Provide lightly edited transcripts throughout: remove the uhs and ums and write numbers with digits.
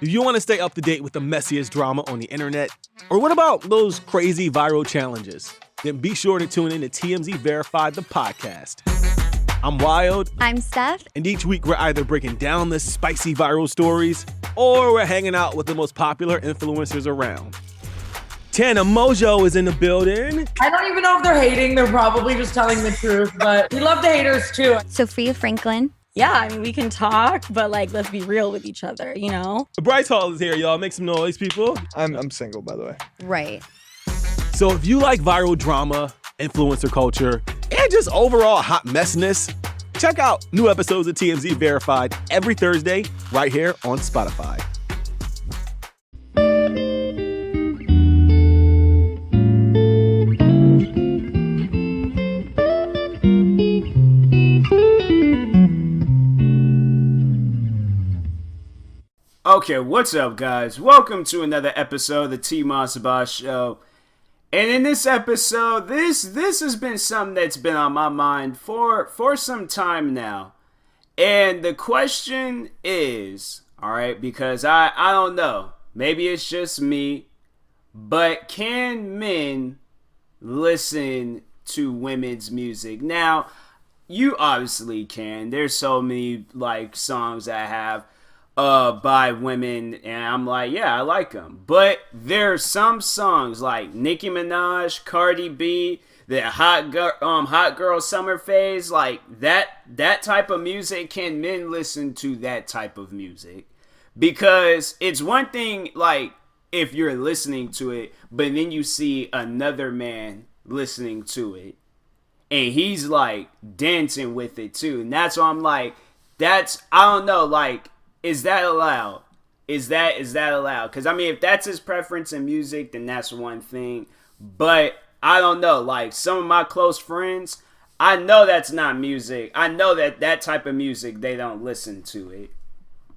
Do you want to stay up to date with the messiest drama on the internet? Or what about those crazy viral challenges? Then be sure to tune in to TMZ Verified, the podcast. I'm Wild. I'm Steph. And each week we're either breaking down the spicy viral stories or we're hanging out with the most popular influencers around. Tana Mojo is in the building. I don't even know if they're hating. They're probably just telling the truth, but we love the haters too. Sophia Franklin. Yeah, I mean, we can talk, but let's be real with each other, you know? Bryce Hall is here, y'all. Make some noise, people. I'm single, by the way. Right. So if you like viral drama, influencer culture, and just overall hot messiness, check out new episodes of TMZ Verified every Thursday right here on Spotify. Okay, what's up, guys? Welcome to another episode of the TMossBoss Show. And in this episode, this has been something that's been on my mind for some time now. And the question is, alright, because I don't know, maybe it's just me, but can men listen to women's music? Now, you obviously can. There's so many, songs I have by women, and I'm like, yeah, I like them. But there's some songs like Nicki Minaj, Cardi B, the hot girl summer phase, like that type of music. Can men listen to that type of music? Because it's one thing, if you're listening to it, but then you see another man listening to it, and he's dancing with it too, and that's why I'm like, I don't know, is that allowed? Is that allowed? Because, I mean, if that's his preference in music, then that's one thing. But, I don't know. Some of my close friends, I know that's not music. I know that type of music, they don't listen to it.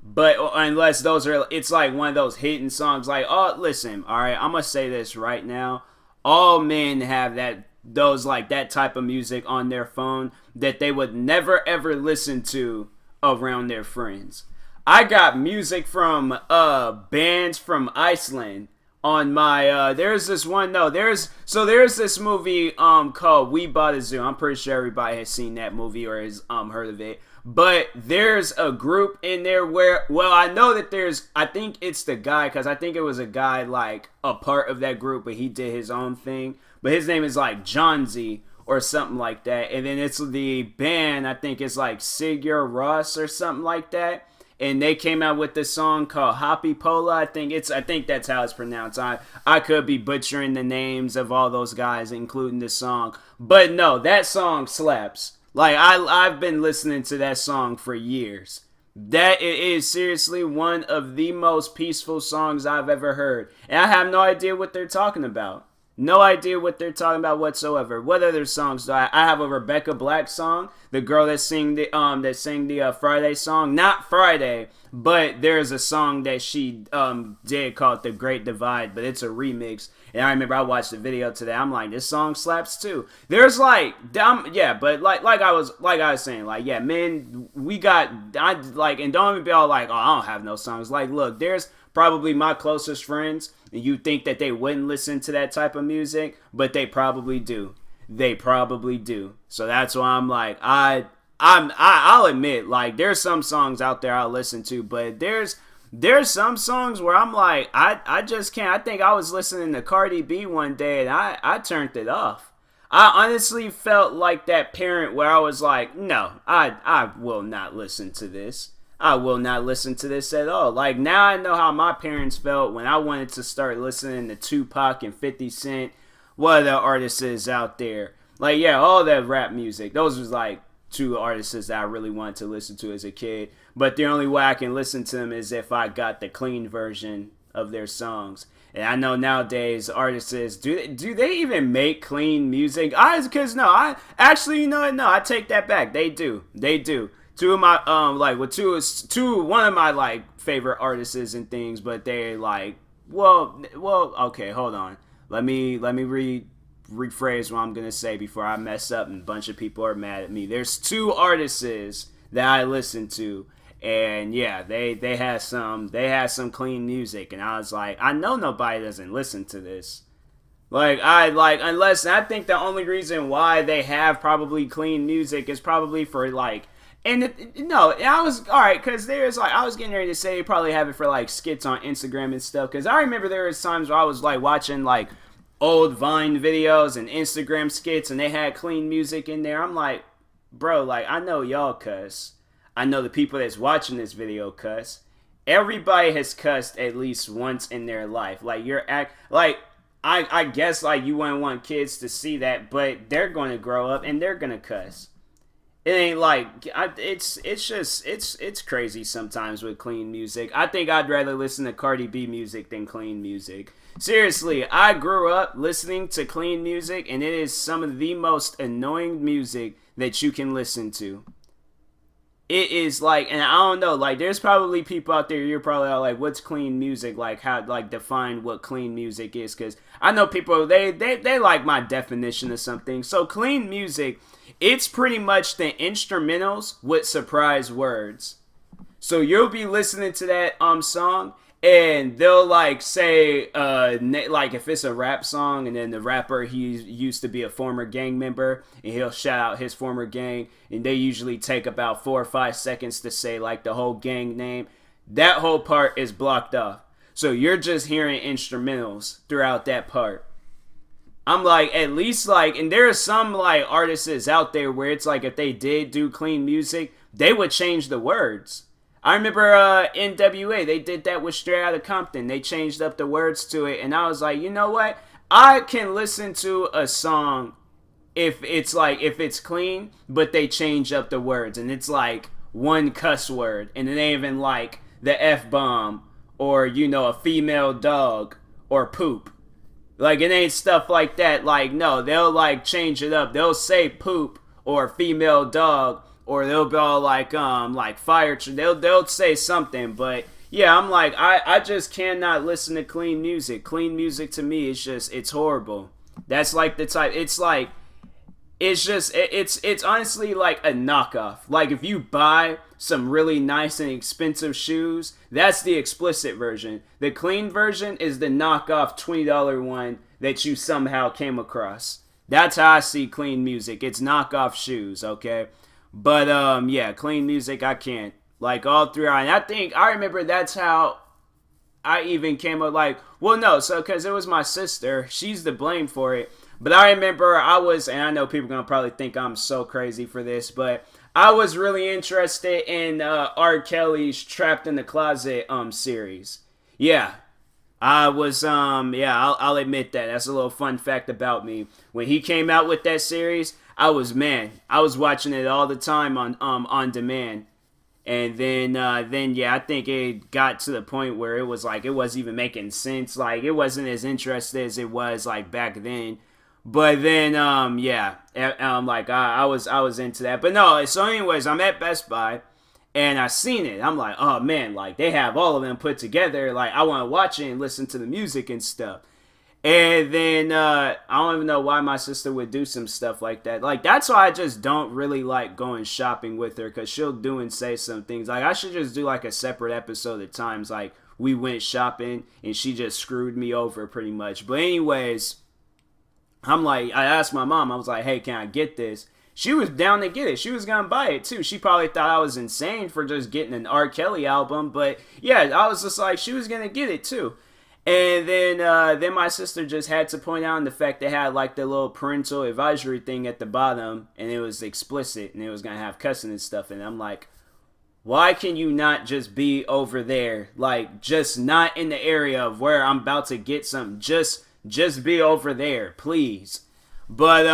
But, unless it's one of those hidden songs. Oh, listen, all right, I'm going to say this right now. All men have that type of music on their phone that they would never, ever listen to around their friends. I got music from bands from Iceland on my there's this movie called We Bought a Zoo. I'm pretty sure everybody has seen that movie or has heard of it. But there's a group in there where, well, I know that I think it's the guy, because I think it was a guy a part of that group, but he did his own thing. But his name is John Z or something like that. And then it's the band, I think it's Sigur Rós or something like that. And they came out with this song called Happy Pola. I think that's how it's pronounced. I could be butchering the names of all those guys, including this song. But no, that song slaps. I've been listening to that song for years. That is seriously one of the most peaceful songs I've ever heard. And I have no idea what they're talking about. No idea what they're talking about whatsoever. What other songs do I have? A Rebecca Black song, the girl that sang the Friday song. Not Friday, but there's a song that she did called The Great Divide, but it's a remix. And I remember I watched the video today. I'm like, this song slaps too. There's but I was saying, men, we got, and don't even be all oh, I don't have no songs. Look, there's probably my closest friends, and you think that they wouldn't listen to that type of music, but they probably do. They probably do. So that's why I'm I'll admit, there's some songs out there I'll listen to, but there's some songs where I'm I just can't. I think I was listening to Cardi B one day, and I turned it off. I honestly felt like that parent where I was no, I will not listen to this. I will not listen to this at all. Now I know how my parents felt when I wanted to start listening to Tupac and 50 Cent. What other artists is out there? All that rap music. Those was two artists that I really wanted to listen to as a kid. But the only way I can listen to them is if I got the clean version of their songs. And I know nowadays artists do they even make clean music? I take that back. They do. Two of my one of my favorite artists and things, but they're okay, hold on. Let me rephrase what I'm gonna say before I mess up and a bunch of people are mad at me. There's two artists that I listen to, And yeah, they had some clean music, and I was like, I know nobody doesn't listen to this. Unless I think the only reason why they have probably clean music is probably for like, I was alright, because there's like, I was getting ready to say they probably have it for like skits on Instagram and stuff, because I remember there was times where I was like watching like old Vine videos and Instagram skits, and they had clean music in there. I'm like, bro, like, I know y'all cuss. I know the people that's watching this video cuss. Everybody has cussed at least once in their life. Like, I guess, like, you wouldn't want kids to see that, but they're going to grow up and they're going to cuss. It ain't like, it's crazy sometimes with clean music. I think I'd rather listen to Cardi B music than clean music. Seriously, I grew up listening to clean music, and it is some of the most annoying music that you can listen to. It is like, and I don't know, like, there's probably people out there, you're probably all like, what's clean music? Like, how, like, define what clean music is, because I know people, they like my definition of something. So clean music, it's pretty much the instrumentals with surprise words. So you'll be listening to that song, and they'll like say like if it's a rap song, and then the rapper, he used to be a former gang member, and he'll shout out his former gang, and they usually take about 4 or 5 seconds to say like the whole gang name. That whole part is blocked off, so you're just hearing instrumentals throughout that part. I'm like, at least like, and there are some like artists out there where it's like if they did do clean music, they would change the words. I remember NWA, they did that with Straight Outta Compton. They changed up the words to it, and I was like, you know what? I can listen to a song if it's clean, but they change up the words, and it's like one cuss word, and it ain't even like the F-bomb, or, you know, a female dog, or poop. Like, it ain't stuff like that. Like, no, they'll like change it up. They'll say poop, or female dog, or they'll be all like fire. They'll say something, but yeah, I'm like, I just cannot listen to clean music. Clean music to me is just, it's horrible. That's like the type. It's like, it's honestly like a knockoff. Like if you buy some really nice and expensive shoes, that's the explicit version. The clean version is the knockoff $20 one that you somehow came across. That's how I see clean music. It's knockoff shoes, okay? But, yeah, clean music, I can't. Like, all throughout. And I remember that's how I even came up, like, well, no, so, because it was my sister. She's to blame for it. But I remember and I know people are going to probably think I'm so crazy for this, but I was really interested in R. Kelly's Trapped in the Closet series. Yeah. I was, I'll admit that. That's a little fun fact about me. When he came out with that series, I was watching it all the time on demand. And then yeah, I think it got to the point where it was like, it wasn't even making sense. Like, it wasn't as interesting as it was like back then. But then, yeah, like, I was into that. But no, so anyways, I'm at Best Buy, and I seen it. I'm like, oh man, like, they have all of them put together. Like, I want to watch it and listen to the music and stuff. And then, I don't even know why my sister would do some stuff like that. Like, that's why I just don't really like going shopping with her, because she'll do and say some things. Like, I should just do, like, a separate episode at times. Like, we went shopping, and she just screwed me over, pretty much. But anyways, I'm like, I asked my mom, I was like, hey, can I get this? She was down to get it. She was going to buy it, too. She probably thought I was insane for just getting an R. Kelly album. But, yeah, I was just like, she was going to get it, too. And then my sister just had to point out the fact they had like the little parental advisory thing at the bottom, and it was explicit, and it was gonna have cussing and stuff. And I'm like, why can you not just be over there, like just not in the area of where I'm about to get something? Just be over there, please. But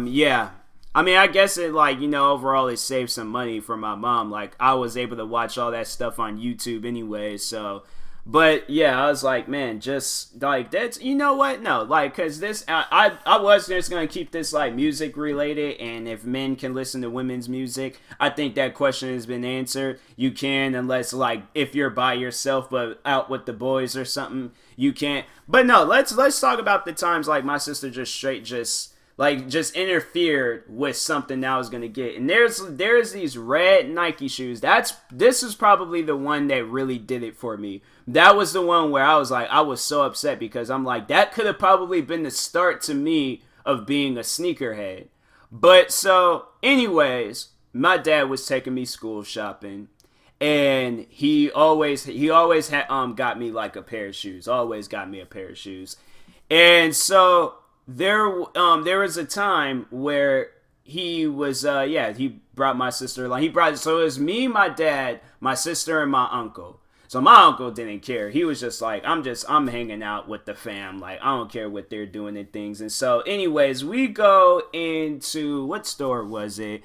yeah, I mean, I guess it like, you know, overall it saved some money for my mom. Like, I was able to watch all that stuff on YouTube anyway, so. But yeah, I was like, man, just like that's, you know what? No, like, cause this, I was just gonna keep this like music related, and if men can listen to women's music, I think that question has been answered. You can, unless like if you're by yourself but out with the boys or something, you can't. But no, let's talk about the times like my sister just straight just like just interfered with something that I was gonna get. And there's these red Nike shoes. This is probably the one that really did it for me. That was the one where I was like, I was so upset because I'm like, that could have probably been the start to me of being a sneakerhead. But so, anyways, my dad was taking me school shopping, and he always had got me like a pair of shoes. Always got me a pair of shoes. And so there was a time where he was he brought my sister along. So it was me, my dad, my sister, and my uncle. So my uncle didn't care. He was just like, I'm hanging out with the fam. Like, I don't care what they're doing and things. And so anyways, we go into, what store was it?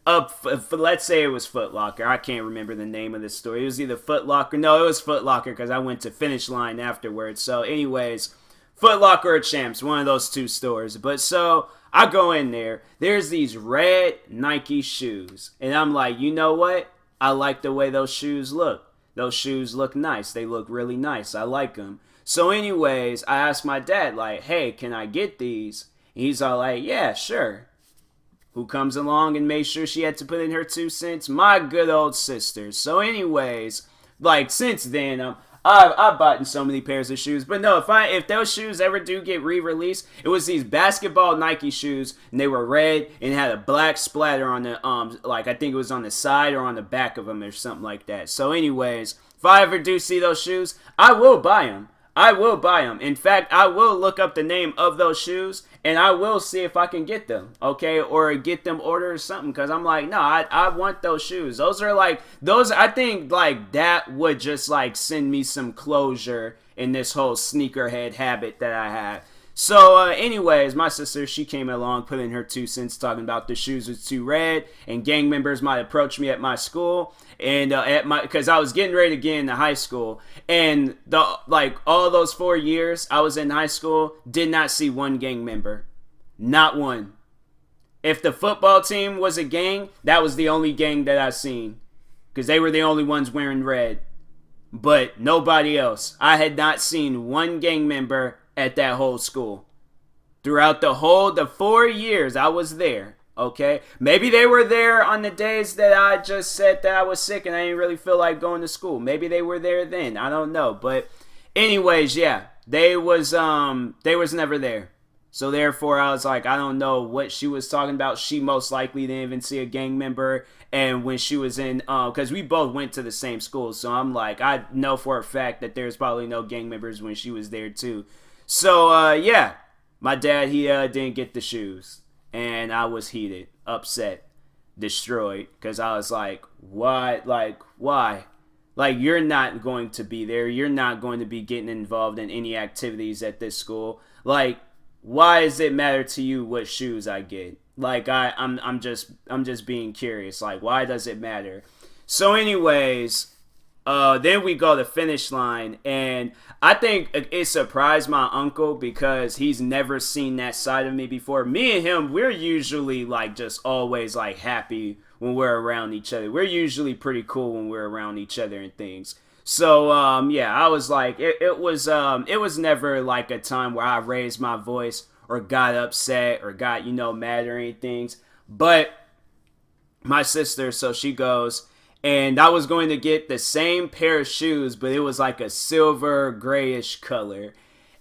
Let's say it was Foot Locker. I can't remember the name of the store. It was either Foot Locker. No, it was Foot Locker because I went to Finish Line afterwards. So anyways, Foot Locker or Champs, one of those two stores. But so I go in there. There's these red Nike shoes. And I'm like, you know what? I like the way those shoes look. Those shoes look nice. They look really nice. I like them. So anyways, I asked my dad, like, hey, can I get these? And he's all like, yeah, sure. Who comes along and made sure she had to put in her 2 cents? My good old sister. So anyways, like, since then, I've bought so many pairs of shoes. But no, if those shoes ever do get re-released, it was these basketball Nike shoes, and they were red and had a black splatter on the like I think it was on the side or on the back of them or something like that. So anyways, if I ever do see those shoes, I will buy them. I will buy them. In fact, I will look up the name of those shoes and I will see if I can get them, okay? Or get them ordered or something, because I'm like, no, I want those shoes. I think like that would just like send me some closure in this whole sneakerhead habit that I have. So anyways, my sister, she came along, put in her 2 cents talking about the shoes was too red, and gang members might approach me at my school, and because I was getting ready to get into high school, and all those 4 years I was in high school, did not see one gang member, not one. If the football team was a gang, that was the only gang that I seen, because they were the only ones wearing red, but nobody else. I had not seen one gang member at that whole school throughout the 4 years I was there. Okay, maybe they were there on the days that I just said that I was sick and I didn't really feel like going to school. Maybe they were there then, I don't know. But anyways, yeah, they was never there. So therefore I was like, I don't know what she was talking about. She most likely didn't even see a gang member. And when she was in, because we both went to the same school, so I'm like, I know for a fact that there's probably no gang members when she was there too. So, yeah, my dad, he didn't get the shoes, and I was heated, upset, destroyed, because I was like, what? Like, why? Like, you're not going to be there. You're not going to be getting involved in any activities at this school. Like, why does it matter to you what shoes I get? Like, I'm just being curious. Like, why does it matter? So, anyways, then we go to Finish Line, and I think it surprised my uncle because he's never seen that side of me before. Me and him, we're usually like just always like happy when we're around each other. We're usually pretty cool when we're around each other and things. So yeah, I was like, it was never like a time where I raised my voice or got upset or got mad or anything. But my sister, so she goes. And I was going to get the same pair of shoes, but it was like a silver grayish color.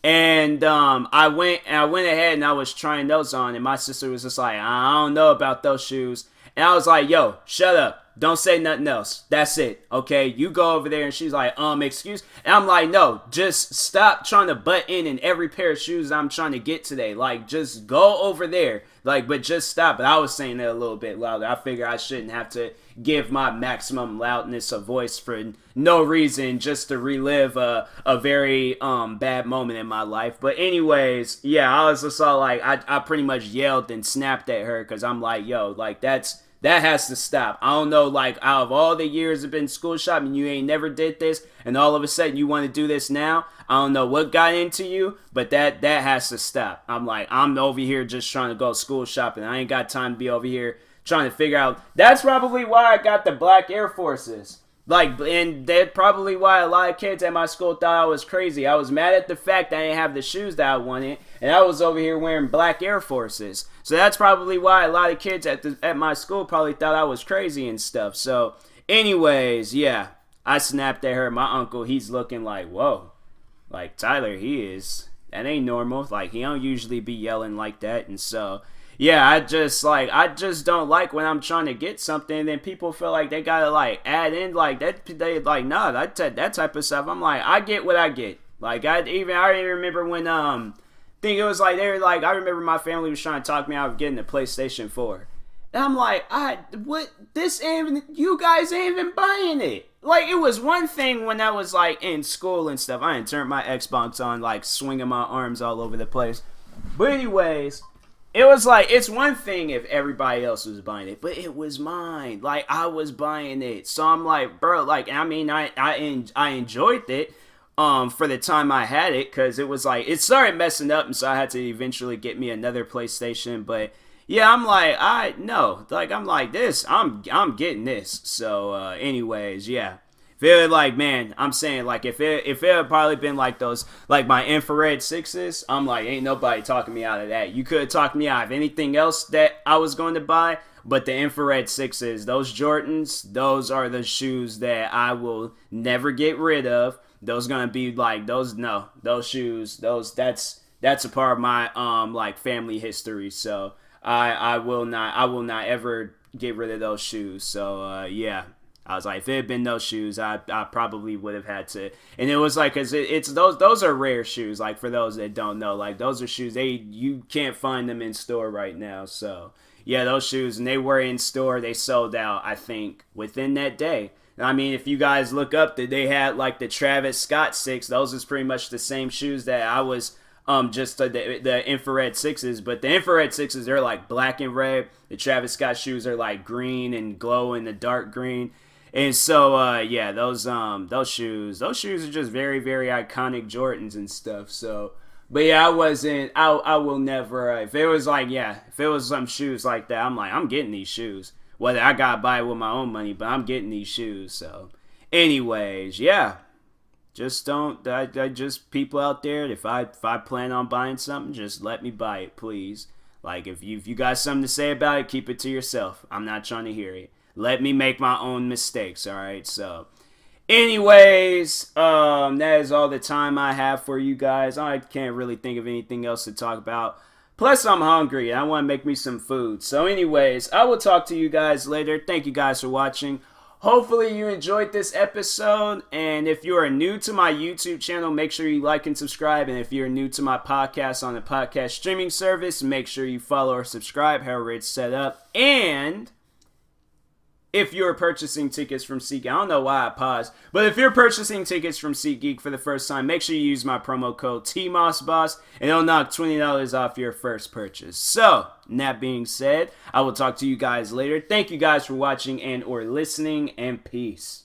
And I went ahead and I was trying those on, and my sister was just like, I don't know about those shoes. And I was like, yo, shut up. Don't say nothing else. That's it. Okay, you go over there. And she's like, excuse. And I'm like, no, just stop trying to butt in every pair of shoes I'm trying to get today. Like, just go over there. Like, but just stop. But I was saying that a little bit louder. I figure I shouldn't have to give my maximum loudness of voice for no reason, just to relive a very bad moment in my life. But anyways, yeah, I was just all like, I pretty much yelled and snapped at her because I'm like, yo, like that has to stop. I don't know, like, out of all the years of been school shopping, you ain't never did this, and all of a sudden you want to do this now. I don't know what got into you, but that has to stop. I'm like, I'm over here just trying to go school shopping. I ain't got time to be over here trying to figure out. That's probably why I got the black Air Forces. Like, and that's probably why a lot of kids at my school thought I was crazy. I was mad at the fact that I didn't have the shoes that I wanted, and I was over here wearing black Air Forces. So that's probably why a lot of kids at my school probably thought I was crazy and stuff. So, anyways, yeah, I snapped at her. My uncle, he's looking like, whoa, like Tyler, that ain't normal. Like, he don't usually be yelling like that, and so. Yeah, I just don't like when I'm trying to get something and then people feel like they gotta like add in like that. They like, nah, that type of stuff. I'm like, I get what I get. Like I even remember when think it was like they were like, I remember my family was trying to talk me out of getting a PlayStation 4. And I'm like, you guys ain't even buying it. Like, it was one thing when I was like in school and stuff. I didn't turn my Xbox on, like swinging my arms all over the place. But anyways, it was like, it's one thing if everybody else was buying it, but it was mine. Like, I was buying it. So I'm like, bro, like, I mean, I enjoyed it for the time I had it, because it was like, it started messing up, and so I had to eventually get me another PlayStation. But yeah, I'm like, I'm like, this, I'm getting this. So anyways, yeah. Feel like, man, I'm saying, like, if it had probably been like those, like my infrared 6s, I'm like, ain't nobody talking me out of that. You could have talked me out of anything else that I was going to buy, but the infrared 6s, those Jordans, those are the shoes that I will never get rid of. Those gonna be like, those shoes, that's a part of my like family history. So I will not ever get rid of those shoes. So yeah. I was like, if it had been those shoes, I probably would have had to. And it was like, cause it's those are rare shoes. Like, for those that don't know, like, those are shoes you can't find them in store right now. So yeah, those shoes, and they were in store. They sold out, I think, within that day. I mean, if you guys look up that they had like the Travis Scott 6, those is pretty much the same shoes that I was just the infrared 6s, but the infrared 6s, they're like black and red. The Travis Scott shoes are like green and glow in the dark green. And so, yeah, those shoes are just very, very iconic Jordans and stuff. So, but yeah, I will never, if it was like, yeah, if it was some shoes like that, I'm like, I'm getting these shoes. Whether I gotta buy it with my own money, but I'm getting these shoes. So, anyways, yeah, just don't, I just, people out there, if I plan on buying something, just let me buy it, please. Like, if you got something to say about it, keep it to yourself. I'm not trying to hear it. Let me make my own mistakes, all right? So, anyways, that is all the time I have for you guys. I can't really think of anything else to talk about. Plus, I'm hungry, and I want to make me some food. So, anyways, I will talk to you guys later. Thank you guys for watching. Hopefully, you enjoyed this episode. And if you are new to my YouTube channel, make sure you like and subscribe. And if you're new to my podcast on the podcast streaming service, make sure you follow or subscribe, however it's set up. And if you're purchasing tickets from SeatGeek, I don't know why I paused, but if you're purchasing tickets from SeatGeek for the first time, make sure you use my promo code TMossBoss, and it'll knock $20 off your first purchase. So, that being said, I will talk to you guys later. Thank you guys for watching and or listening, and peace.